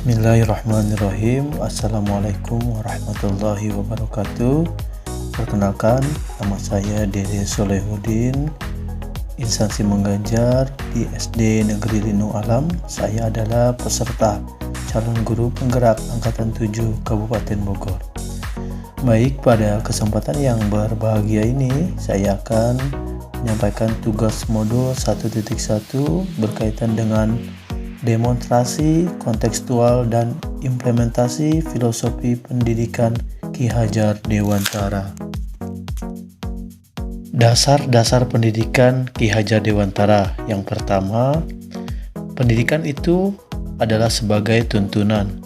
Bismillahirrahmanirrahim. Assalamualaikum warahmatullahi wabarakatuh. Perkenalkan, nama saya Dede Solehudin, instansi mengajar di SD Negeri Lindung Alam. Saya adalah peserta calon guru penggerak Angkatan 7 Kabupaten Bogor. Baik, pada kesempatan yang berbahagia ini saya akan menyampaikan tugas modul 1.1 berkaitan dengan demonstrasi kontekstual dan implementasi filosofi pendidikan Ki Hajar Dewantara. Dasar-dasar pendidikan Ki Hajar Dewantara. Yang pertama, pendidikan itu adalah sebagai tuntunan.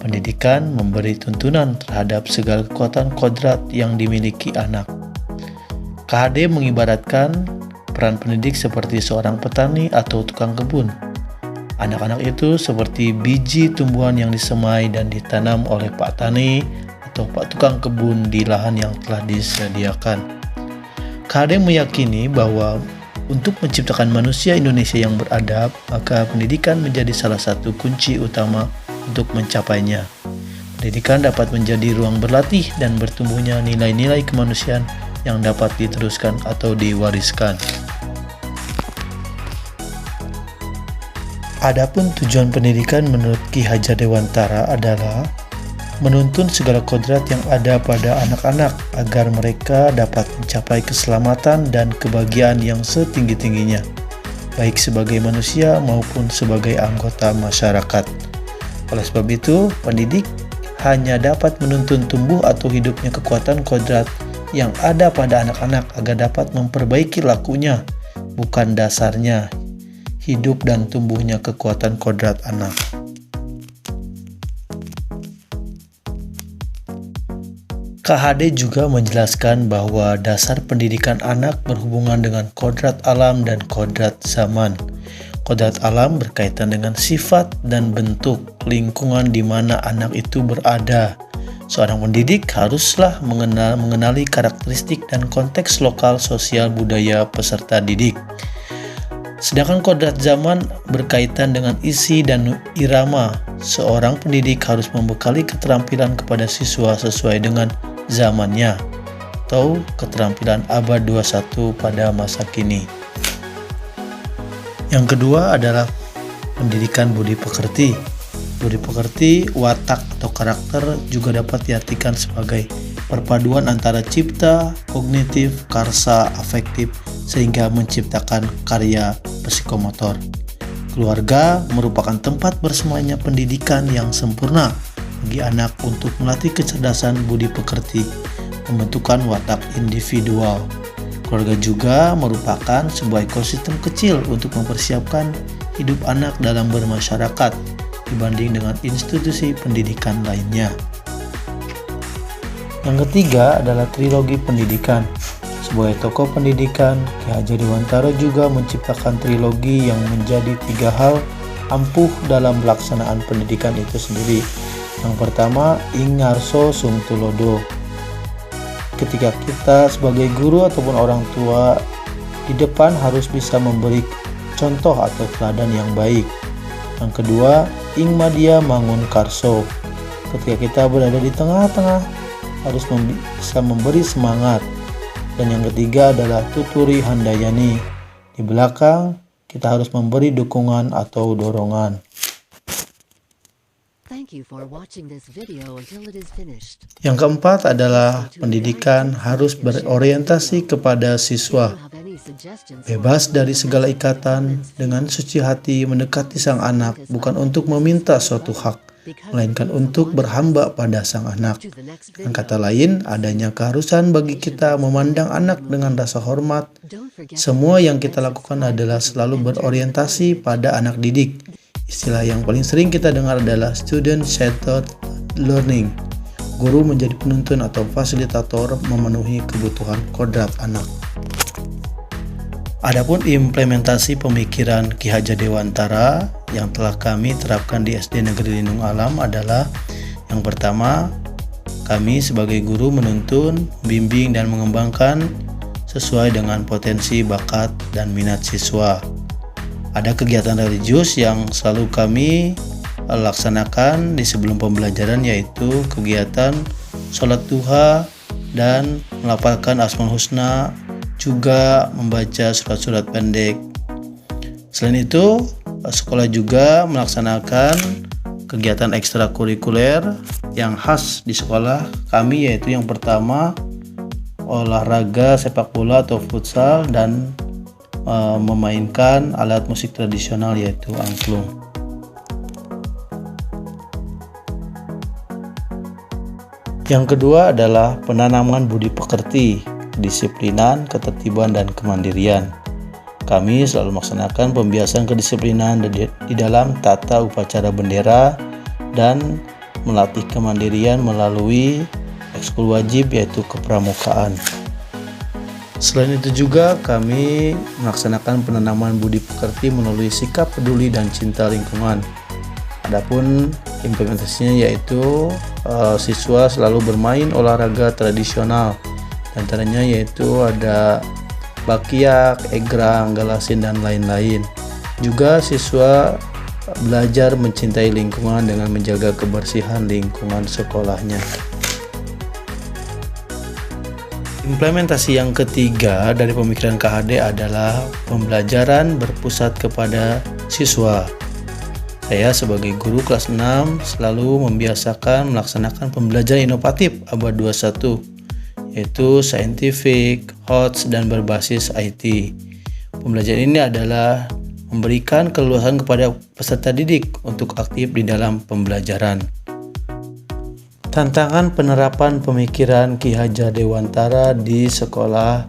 Pendidikan memberi tuntunan terhadap segala kekuatan kodrat yang dimiliki anak. KHD mengibaratkan peran pendidik seperti seorang petani atau tukang kebun. Anak-anak itu seperti biji tumbuhan yang disemai dan ditanam oleh Pak Tani atau Pak Tukang Kebun di lahan yang telah disediakan. KHD meyakini bahwa untuk menciptakan manusia Indonesia yang beradab, maka pendidikan menjadi salah satu kunci utama untuk mencapainya. Pendidikan dapat menjadi ruang berlatih dan bertumbuhnya nilai-nilai kemanusiaan yang dapat diteruskan atau diwariskan. Adapun tujuan pendidikan menurut Ki Hajar Dewantara adalah menuntun segala kodrat yang ada pada anak-anak agar mereka dapat mencapai keselamatan dan kebahagiaan yang setinggi-tingginya, baik sebagai manusia maupun sebagai anggota masyarakat. Oleh sebab itu, pendidik hanya dapat menuntun tumbuh atau hidupnya kekuatan kodrat yang ada pada anak-anak agar dapat memperbaiki lakunya, bukan dasarnya hidup dan tumbuhnya kekuatan kodrat anak. KHD juga menjelaskan bahwa dasar pendidikan anak berhubungan dengan kodrat alam dan kodrat zaman. Kodrat alam berkaitan dengan sifat dan bentuk lingkungan di mana anak itu berada. Seorang pendidik haruslah mengenali karakteristik dan konteks lokal, sosial, budaya peserta didik. Sedangkan kodrat zaman berkaitan dengan isi dan irama. Seorang pendidik harus membekali keterampilan kepada siswa sesuai dengan zamannya atau keterampilan abad 21 pada masa kini. Yang kedua adalah pendidikan budi pekerti. Budi pekerti, watak atau karakter juga dapat diartikan sebagai perpaduan antara cipta, kognitif, karsa, afektif, sehingga menciptakan karya psikomotor. Keluarga merupakan tempat bersemayamnya pendidikan yang sempurna bagi anak untuk melatih kecerdasan budi pekerti, pembentukan watak individual. Keluarga juga merupakan sebuah ekosistem kecil untuk mempersiapkan hidup anak dalam bermasyarakat dibanding dengan institusi pendidikan lainnya. Yang ketiga adalah trilogi pendidikan. Sebagai tokoh pendidikan, Ki Hajar Dewantara juga menciptakan trilogi yang menjadi 3 hal ampuh dalam pelaksanaan pendidikan itu sendiri. Yang pertama, ing ngarso sung tulodo. Ketika kita sebagai guru ataupun orang tua di depan harus bisa memberi contoh atau teladan yang baik. Yang kedua, ing madya mangun karso. Ketika kita berada di tengah-tengah harus bisa memberi semangat. Dan yang ketiga adalah tuturi handayani. Di belakang kita harus memberi dukungan atau dorongan. Yang keempat adalah pendidikan harus berorientasi kepada siswa. Bebas dari segala ikatan, dengan suci hati mendekati sang anak bukan untuk meminta suatu hak, melainkan untuk berhamba pada sang anak. Dengan kata lain, adanya keharusan bagi kita memandang anak dengan rasa hormat. Semua yang kita lakukan adalah selalu berorientasi pada anak didik. Istilah yang paling sering kita dengar adalah student-centered learning. Guru menjadi penuntun atau fasilitator memenuhi kebutuhan kodrat anak. Adapun implementasi pemikiran Ki Hajar Dewantara yang telah kami terapkan di SD Negeri Lindung Alam adalah yang pertama, kami sebagai guru menuntun, bimbing dan mengembangkan sesuai dengan potensi, bakat, dan minat siswa. Ada kegiatan religius yang selalu kami laksanakan di sebelum pembelajaran, yaitu kegiatan sholat duha dan melafalkan Asmaul Husna, juga membaca surat-surat pendek. Selain itu, sekolah juga melaksanakan kegiatan ekstrakurikuler yang khas di sekolah kami, yaitu yang pertama olahraga sepak bola atau futsal dan memainkan alat musik tradisional yaitu angklung. Yang kedua adalah penanaman budi pekerti, kedisiplinan, ketertiban, dan kemandirian. Kami selalu melaksanakan pembiasan kedisiplinan di dalam tata upacara bendera dan melatih kemandirian melalui ekskul wajib yaitu kepramukaan. Selain itu juga kami melaksanakan penanaman budi pekerti melalui sikap peduli dan cinta lingkungan. Adapun implementasinya yaitu siswa selalu bermain olahraga tradisional, antaranya yaitu ada bakyak, egrang, galasin, dan lain-lain. Juga siswa belajar mencintai lingkungan dengan menjaga kebersihan lingkungan sekolahnya. Implementasi yang ketiga dari pemikiran KHD adalah pembelajaran berpusat kepada siswa. Saya sebagai guru kelas 6 selalu membiasakan melaksanakan pembelajaran inovatif abad 21, yaitu scientific, HOTS, dan berbasis IT. Pembelajaran ini adalah memberikan keleluasan kepada peserta didik untuk aktif di dalam pembelajaran. Tantangan penerapan pemikiran Ki Hajar Dewantara di sekolah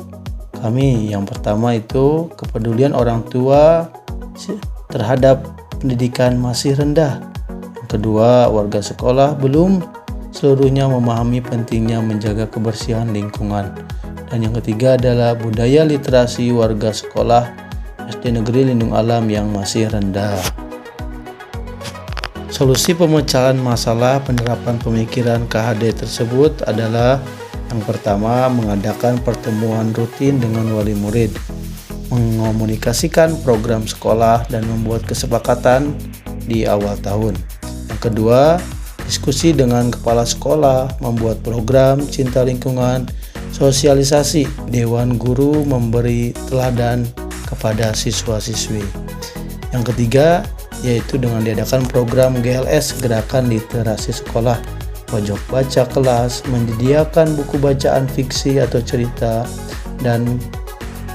kami. Yang pertama itu kepedulian orang tua terhadap pendidikan masih rendah. Yang kedua, warga sekolah belum seluruhnya memahami pentingnya menjaga kebersihan lingkungan. Dan yang ketiga adalah budaya literasi warga sekolah SD Negeri Lindung Alam yang masih rendah. Solusi pemecahan masalah penerapan pemikiran KHD tersebut adalah yang pertama, mengadakan pertemuan rutin dengan wali murid, mengomunikasikan program sekolah dan membuat kesepakatan di awal tahun. Yang kedua, diskusi dengan kepala sekolah, membuat program cinta lingkungan, sosialisasi, dewan guru memberi teladan kepada siswa-siswi. Yang ketiga, yaitu dengan diadakan program GLS, Gerakan Literasi Sekolah, pojok baca kelas, menyediakan buku bacaan fiksi atau cerita, dan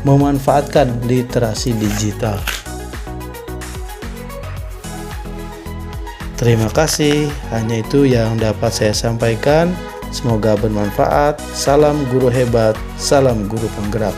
memanfaatkan literasi digital. Terima kasih, hanya itu yang dapat saya sampaikan. Semoga bermanfaat. Salam guru hebat, salam guru penggerak.